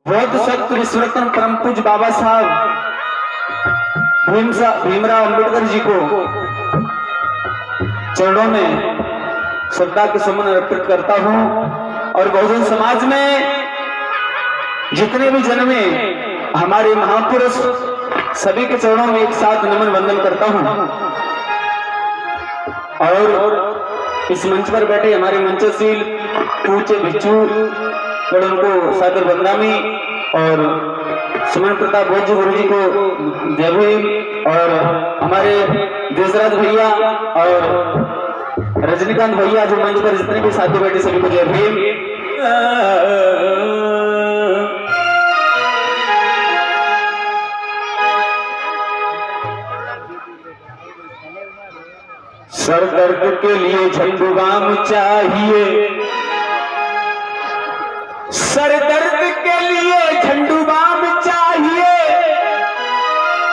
बौद्ध सत्य विश्वरत्न परम पूज्य बाबा साहब भीमराव अंबेडकर जी को चरणों में श्रद्धा के सुमन अर्पित करता हूं और बहुजन समाज में जितने भी जन्मे हमारे महापुरुष सभी के चरणों में एक साथ नमन वंदन करता हूं। और इस मंच पर बैठे हमारे मंचशील पूज्य भिक्षु और उनको सादर वंदनामी और सुमन प्रताप बोध जी गुरु जी को जय भीम और हमारे देशराज भैया और रजनीकांत भैया जो मंच पर जितने भी साथी बैठे सभी को जय भीम। सर दर्द के लिए झंडुबाम चाहिए, सर दर्द के लिए झंडुबाम चाहिए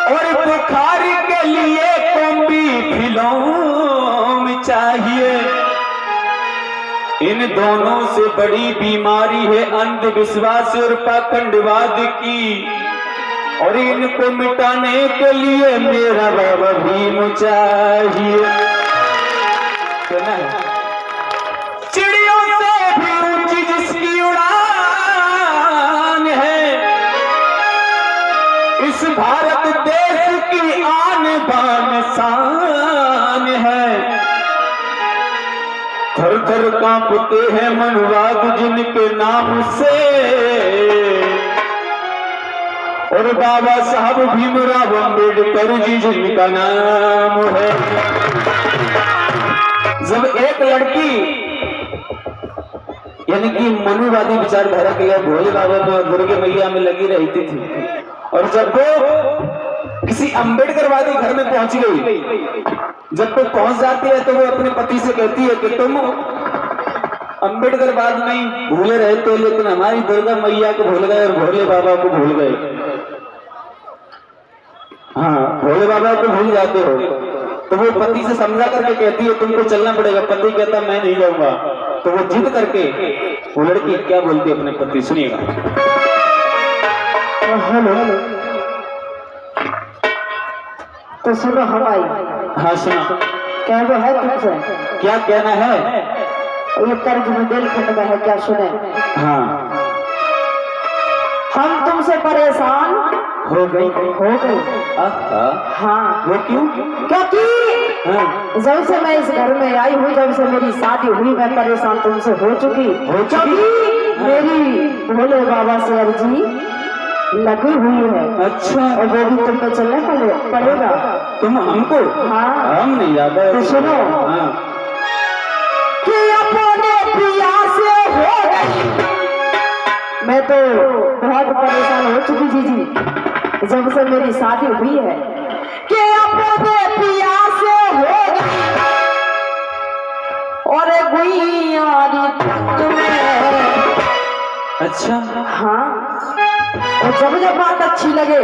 और बुखार के लिए कोम्बी फिलोम चाहिए। इन दोनों से बड़ी बीमारी है अंधविश्वास और पाखंडवाद की, और इनको मिटाने के लिए मेरा बाबा भीम चाहिए। चिड़ियों से भी ऊंची जिसकी उड़ान है, इस भारत देश की आन बान शान है। थर थर कांपते हैं मनुवाद जिनके नाम से, और बाबा साहब भीमराव अंबेडकर जी जिनका नाम है। जब एक लड़की यानी कि मनुवादी विचारधारा के लिए भोले बाबा में और दुर्गे मैया में लगी रहती थी, और जब वो किसी अंबेडकरवादी घर में पहुंच गई, जब वो पहुंच जाती है तो वो अपने पति से कहती है कि तुम अंबेडकरवाद में भूले रहते हो लेकिन हमारी दुर्गा मैया को भूल गए और भोले बाबा को भूल गए। हाँ, भोले बाबा को भूल जाते हो। तो वो पति से समझा करके कहती है तुमको चलना पड़ेगा। पति कहता मैं नहीं जाऊंगा। तो वो जिद करके वो लड़की क्या बोलती है अपने पति, सुनिएगा। हेलो, तो सुनो हमारी। हाँ सुना। क्या वो है तुमसे? क्या कहना है? ये कर्ज में दिल खंड में है, क्या सुने? हाँ। हम तुमसे परेशान हो गई। हाँ। वो क्यों? क्योंकि हाँ। जब से मैं इस घर में आई हूँ, जब से मेरी शादी हुई, मैं परेशान तुमसे हो चुकी। मेरी भोले बाबा से अर्जी लगी हुई है। अच्छा। और वो भी तुम पे चलना पड़ेगा। तुम हमको? हाँ। हम नहीं जाते। तो सुनो। हाँ। कि अपने पिया से हो गई। मैं तो बहुत परेशान हो चुकी जीजी, जब से मेरी शादी हुई है। कि अपने पिया से हो गई और गुइयारी तुम्हें। अच्छा। हाँ। और जब बात अच्छी लगे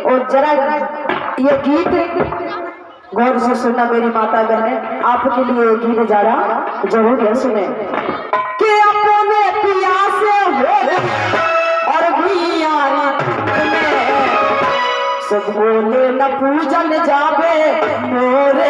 और जरा ये गीत गौर से सुनना मेरी माता बहने, आपके लिए गीत जा रहा जरूर है, सुने। कि अपने पिया से हो और सब बोले न पूजन जावे मोरे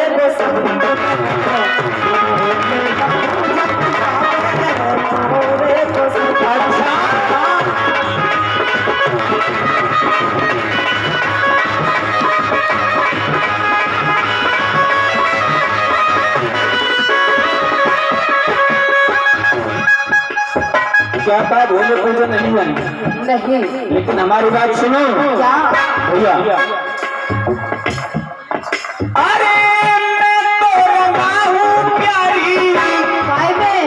क्या था? भोले पूजा नहीं जानी? नहीं। लेकिन हमारी बात सुनो। क्या भैया? अरे मैं तो रंगा हूँ प्यारी। काय में?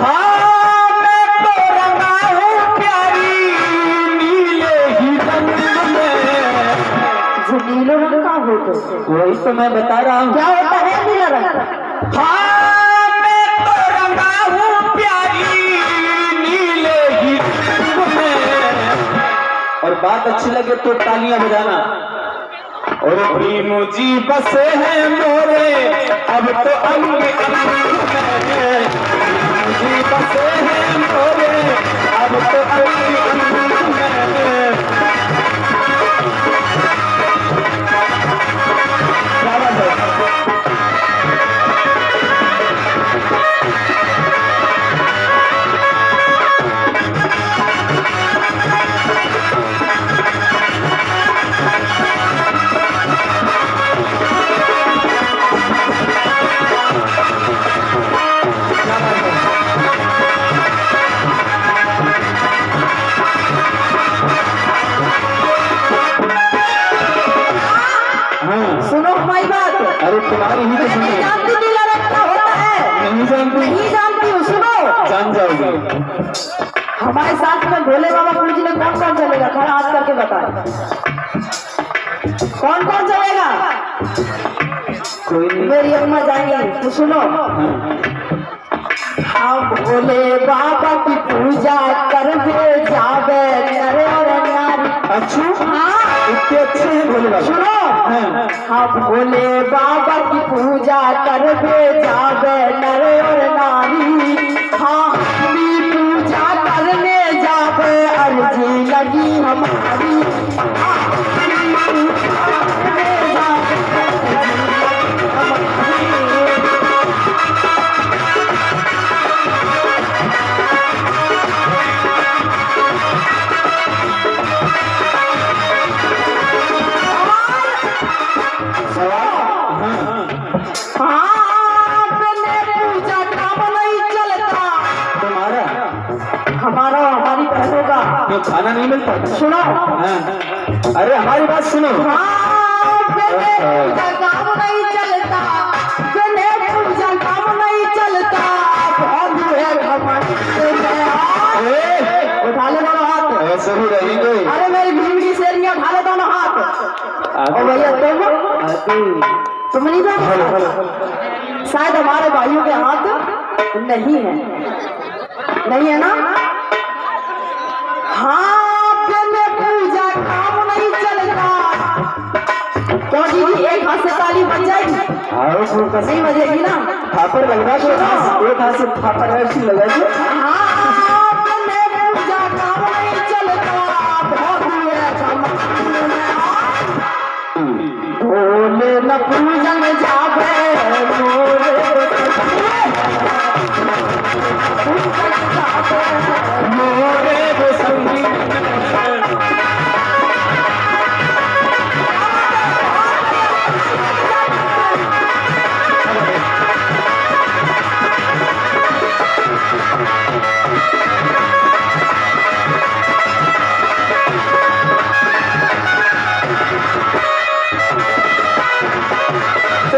हाँ मैं तो रंगा हूँ प्यारी नीले ही रंग में। जो नीले रंग का हो तो वही तो मैं बता रहा हूँ। क्या होता है नीला रंग? हाँ मैं तो रंगा हूँ प्यारी नीले ही रंग में। और बात अच्छी लगे तो तालियां बजाना। और भीम जी बसे हैं मोरे अब तो अंग अंग में। भीम जी बसे हैं मोरे अब तो अंग हमारे साथ में भोले बाबा पूजने कौन कौन चलेगा? खड़ा हाथ करके बताए, कौन कौन चलेगा? कोई नहीं। मेरी अम्मा जाएंगे तो सुनो। हम भोले बाबा की पूजा करके जावे नर और नारी। अच्छा, हाँ इतने अच्छे हैं भोले बाबा। सुनो, हाँ। हम भोले बाबा की पूजा करके जावे नर और नारी। हाँ हम पूजा करने जावे अर्जी लगी हमारी। हाँ, हम पूजा करने जावे, अर्जी लगी हमारी। हाँ, बिना पूजा काम नहीं चलता। तुम्हारा हमारा हमारी बहनों का क्यों खाना नहीं मिलता? सुनो। हाँ। अरे हमारी बात सुनो। हाँ, बिना पूजा काम नहीं चलता, बिना पूजा काम नहीं चलता। बहुत है हमारे उठा ले दोनों हाथ। ऐसे ही रहेंगे। अरे मेरी बीवी शेरियां उठा ले दोनों हाथ। और भैया तुम नहीं दो? शायद हमारे भाइयों के हाथ नहीं है, नहीं है ना? हाँ, बिना पूजा काम नहीं चलता। क्यों दीदी, एक हाथ से ताली बज जाएगी? नहीं बजेगी ना? थापर लग रहा है, एक हाथ से थापर ऐसी लगा दे। हाँ, बिना पूजा काम नहीं चलता। बहुत हुए काम भोले न पूजन जावे मोरे, पूजन जावे मोरे बसंती।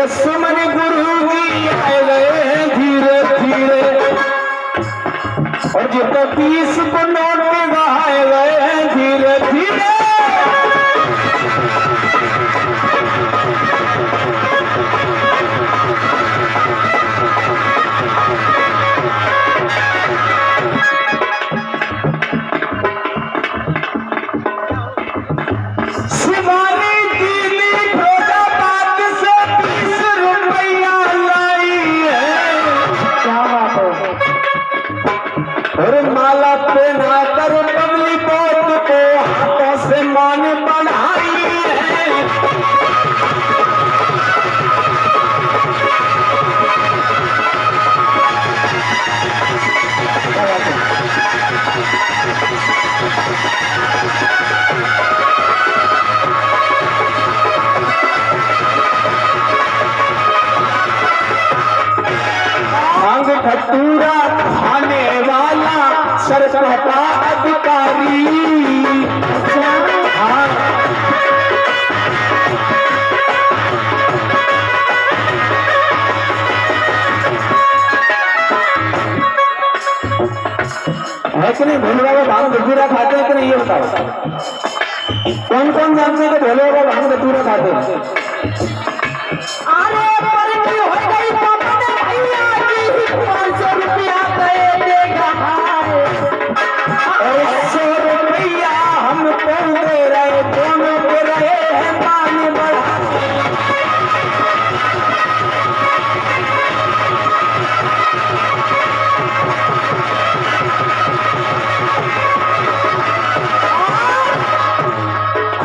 सुमन गुरु जी आए गए धीरे धीरे, और जितने 20 को नोट के गए गए धीरे धीरे। शिवानी दीदी फैजाबाद से 20 रुपया लाई है। क्या बात है? और माला पहना कर बबली बोत को हाथों से मान बढ़ाई है। भांग धतूरा खाने वाला सरकार का अधिकारी। हाँ। है कि नहीं? भोले बाबा भांग धतूरा खाते हैं कि नहीं, ये बताओ। कौन कौन जानते हैं कि भोले बाबा भांग धतूरा खाते हैं? अरे पर भी हो गई पापा ने भैया की 500 रुपया दे देगा। और 100 रुपया हमको दे रहे, दोनों दे रहे हैं मान बढ़ा।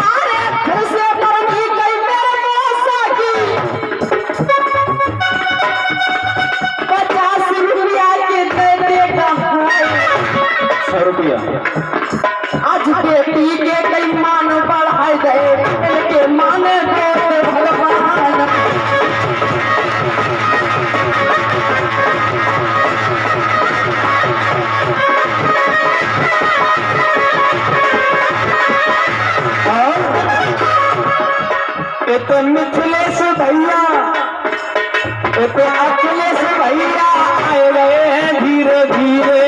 अरे फिर से पर भी गई मेरे मौसा की 50 रुपया के दे देगा। 100 रुपया आज बेटी के कई मान बढ़ाए गए, के मान दे भगवान। तो मिथिलेश भैया, तो अखिलेश भैया आए गए हैं धीरे धीरे।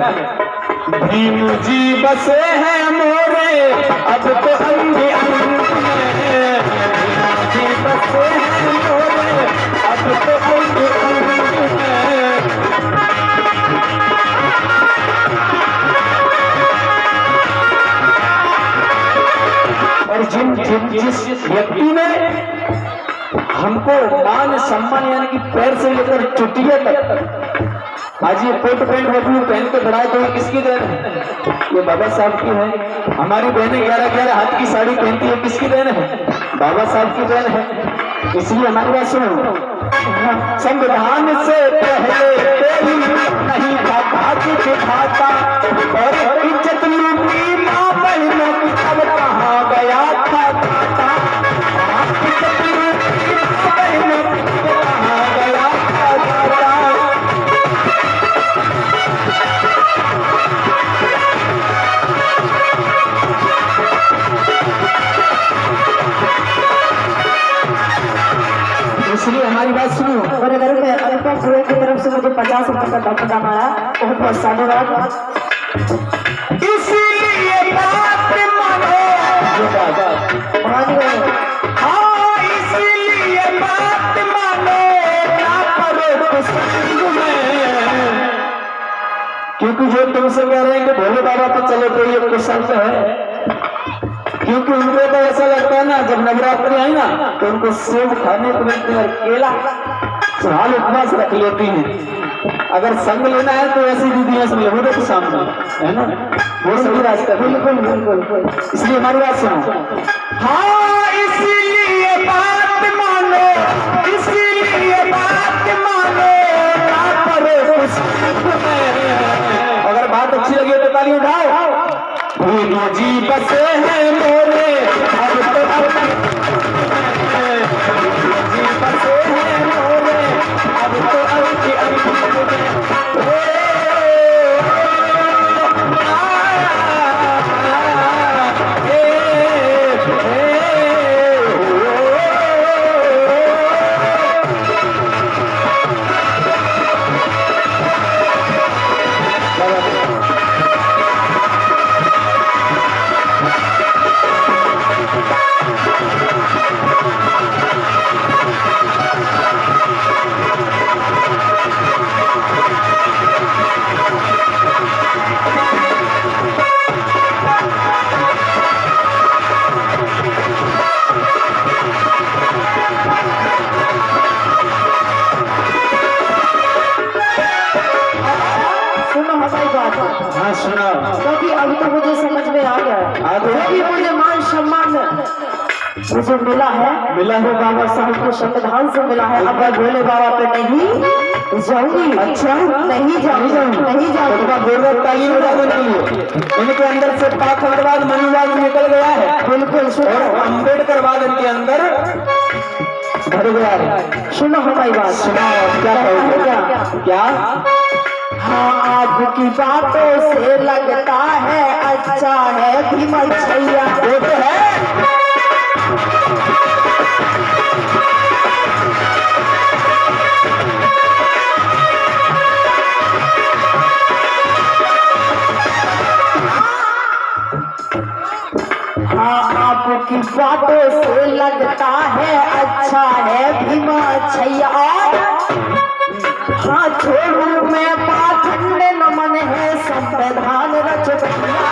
भीम जी बसे हैं मोरे अब तो अंग अंग में, भीम जी बसे हैं मोरे अब तो अंग अंग में। और जिस व्यक्ति ने हमको मान सम्मान यानी कि पैर से लेकर चुटिया तक आज ये कोट पैंट बबलू पहन के बढ़ाए तो किसकी देन है? ये बाबा साहब की है। हमारी बहनें 11-11 हाथ की साड़ी पहनती है, किसकी देन है? बाबा साहब की देन है। इसलिए हमारी बात सुनो, संविधान से पहले कोई नहीं था भाग्य दिखाता, और इज्जत लूटी माँ बहनों की अब कहाँ गया था दाता। इज्जत लूटी माँ बहनों की कहाँ गया था दाता। इसलिए हमारी बात सुनो। और अगर मैं अनुपम पूरे की तरफ से मुझे 50 रुपए का धक्का मारा, बहुत बहुत धन्यवाद। इसीलिए बात मानो, हाँ इसीलिए बात मानो ना करो कुसंग में, क्योंकि जो तुमसे कह रहे हैं कि भोले बाबा पे चलो तो ये कुसंग है। क्योंकि उनको तो ऐसा लगता है ना, जब नवरात्रि आई ना तो उनको सेब खाने को मिलते हैं और केला, तो हाल उपवास रख लेती हैं। अगर संग लेना है तो ऐसी दीदियां से मिलो तो सामने है ना, वो सही रास्ता। बिल्कुल बिल्कुल। इसलिए हमारी बात सुनो, हाँ इसीलिए बात मानो, इसीलिए बात मानो ना करो कुसंग में। अगर बात अच्छी लगी तो ताली उठाओ। भीम जी बसे हैं मोरे अब तो अंग भीम जी बसे हैं मोरे अब तो अंग अंग में। हाँ सुना, क्योंकि अभी तो मुझे समझ में आ गया, अभी मुझे मान सम्मान मुझे मिला है बाबा साहब को संविधान से मिला है। अब मैं भोले बाबा पे नहीं जाऊंगी। अच्छा नहीं जाऊंगी। ताली बजा देने के लिए इनके अंदर से पाखंडवाद मनुवाद निकल गया है। बिल्कुल और अम्बेडकरवाद इनके अंदर भर गया है। सुनो हमारी बात, सुनाओ क्या कहोगे? क्या हाँ आपकी बातों से लगता है अच्छा है भीम छैया। वो तो है। हाँ आपकी बातों से लगता है अच्छा है भीम छैया। हाँ छोड़ू मैं पाखंड नमन है संविधान रच भैया।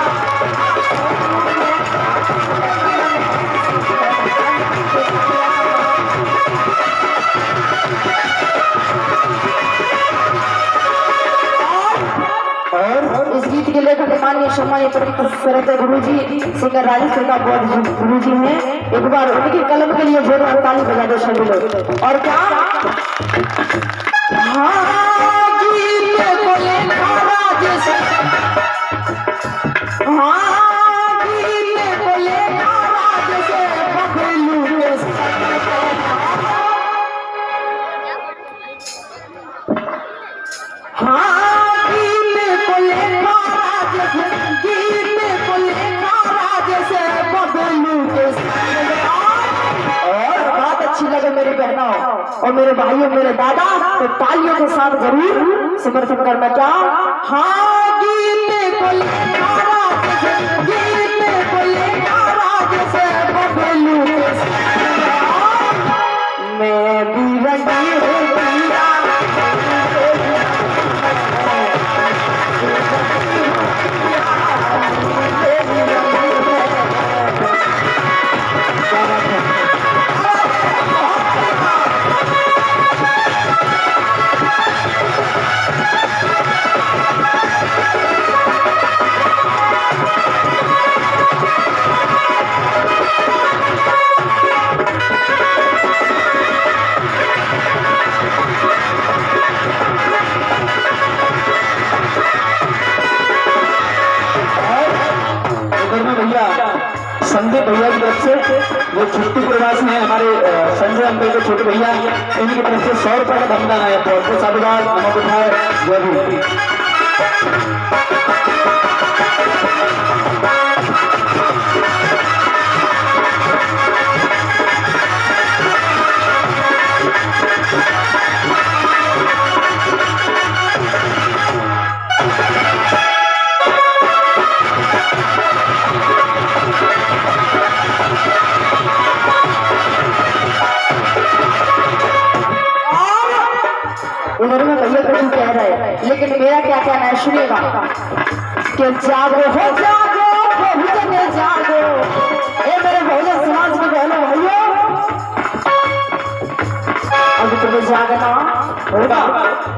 और इस गीत के लेखक माननीय सम्मानित श्रद्धेय गुरुजी सिंगर राजेश प्रताप गुरुजी हैं। एक बार उनके कलम के लिए जोरदार ताली बजा दो सभी लोग। और क्या हाँ गीत को लेखा राजेश, हाँ गीत को लेखा राजेश बबलू के संग। हाँ मेरे बहनों और मेरे भाइयों मेरे दादा तो तालियों के साथ जरूर समर्थन करना। क्या हाँ रंगी हूँ पिया संदीप भैया की तरफ से जो छुट्टी प्रवासी हैं हमारे संजय अंकल के छोटे भैया इनकी तरफ से 100 रुपए का धमदान आया बहुत साधुवाद नमो बुधाय जय भीम। उधर में भैया कुछ कह रहे लेकिन मेरा क्या कहना है सुनिएगा कि जागो हो जागो बहुत जने जागो ए मेरे भोले समाज के बहनों भाइयों अब तुम्हें जागना होगा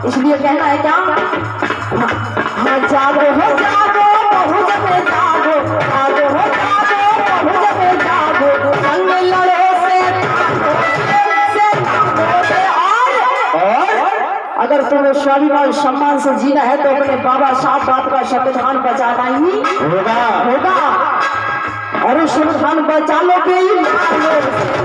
इसलिए कहना है क्या हाँ जागो हो जागो बहुत जने जागो जागो हो जागो बहुत जने जागो संग लड़ो अगर तुम्हें स्वाभिमान सम्मान से जीना है तो अपने बाबा साहब बाप का संविधान बचाना ही होगा और उस संविधान बचा लो के ही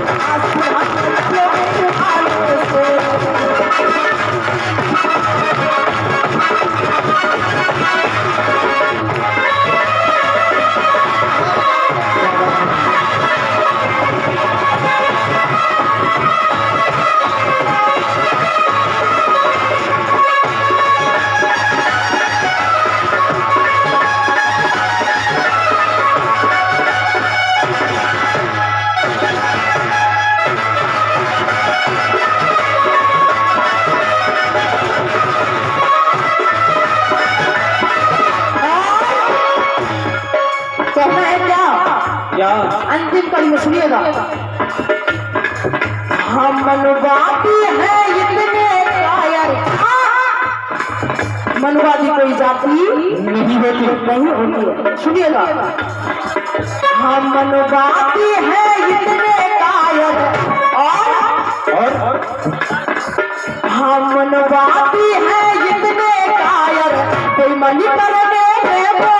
अंतिम कड़ी में सुनिएगा हम मनुवादी है इतने कायर मनुवादी कोई जाति नहीं होती है सुनिएगा हम मनुवादी है इतने कायर और हम मनुवादी है इतने कायर कोई मनी करने में वो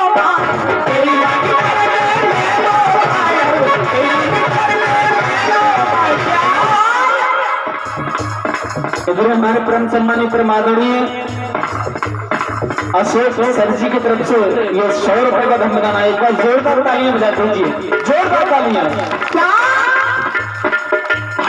इधर हमारे परम सम्मानित आदरणीय अशोक सर जी की तरफ से ये 100 रुपए का धमदान आया एक बार जोरदार तालियां बजा दीजिए जोरदार तालियां। क्या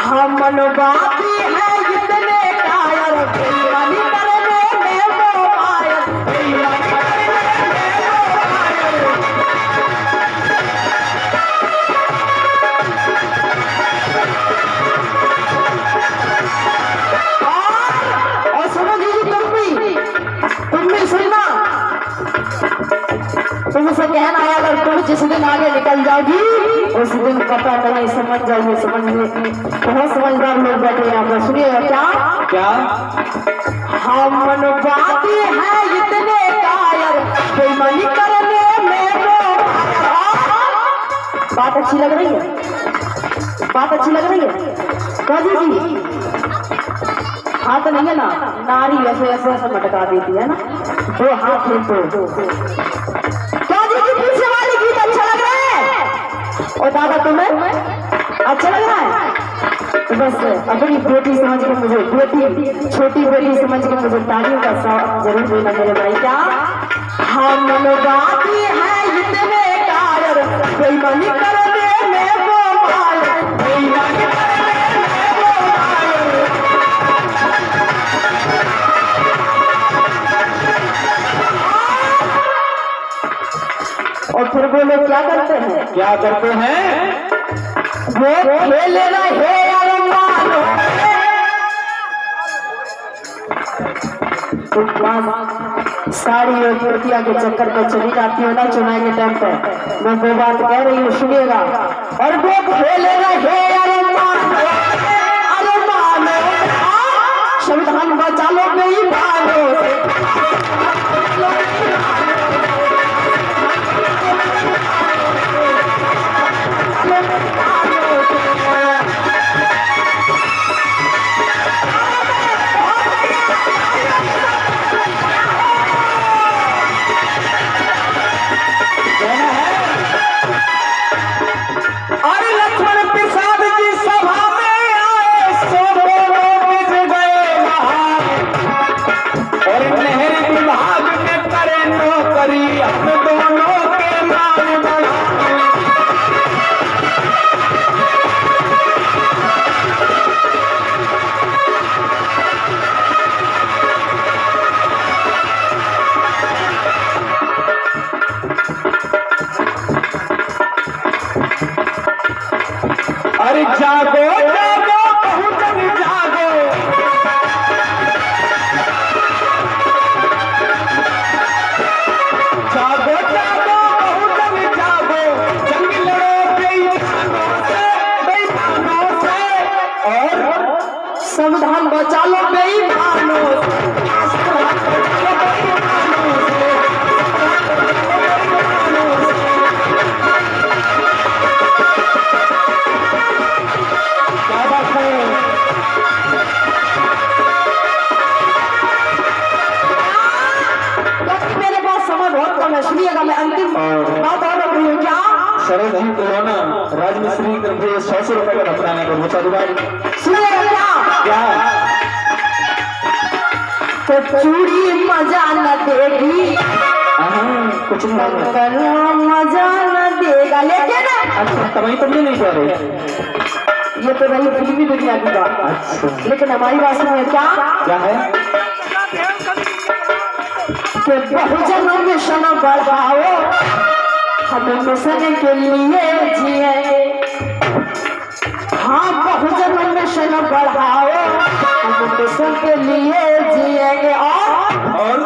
हम मनवादी है इतने कायर बेईमानी करने में वो कायर बेईमानी करने में वो कायर और सुनो जी तुम भी सुनना तुमसे कहना है अगर तुम जिस दिन आगे निकल जाओगी उस दिन पता नहीं समझ जाइए समझ में बहुत समझदार लोग बैठे यहाँ पर सुनिएगा क्या हम मनवादी है इतने कायर बेईमानी करने में वो बात अच्छी लग रही है बात अच्छी लग रही है काजी जी हाथ नहीं है ना नारी ऐसे ऐसे ऐसे मटका देती है ना दो हाथ है तो काजी जी पीछे वाली गीत अच्छा लग रहा है और दादा तुम्हें अच्छा लग रहा है तो बस अपनी बेटी समझ के मुझे बेटी छोटी बेटी समझ के मुझे तालियों का साथ जरूर देना मेरे भाई क्या हम मनवादी है इतने कायर बेईमानी करने में वो कायर बेईमानी और फिर वो लोग क्या करते हैं वो खेल रहे तुम पास साड़ी और कुर्तिया के चक्कर में चली जाती हो ना चुनाव के टाइम पे। मैं वो बात कह रही हूँ, सुनिएगा। और वो खेलेगा अरे मानो संविधान बचा लो बेईमानों अरे जागो जागो बहुजन जागो, जागो जागो बहुजन जागो, जंग लड़ो बेईमानों से और संविधान बचा लो बेईमानों सुनिएगा। मैं अंतिम बात और रख रही हूँ। क्या शरद ही तो ना राजमिस्त्री तरफ 100 रुपए का ढपलाने को बचा दूंगा। सुनिएगा क्या तो चूड़ी मजा न देगी, कुछ नहीं मजा न देगा, लेकिन अच्छा तभी तुमने नहीं कह रहे। ये तो रही फिल्मी दुनिया की बात। अच्छा लेकिन हमारी बात में क्या है कि बहुजन मिशन बढ़ाओ, हम मिशन के लिए जिएंगे। हाँ बहुजन मिशन बढ़ाओ, हम मिशन के लिए जिएंगे। और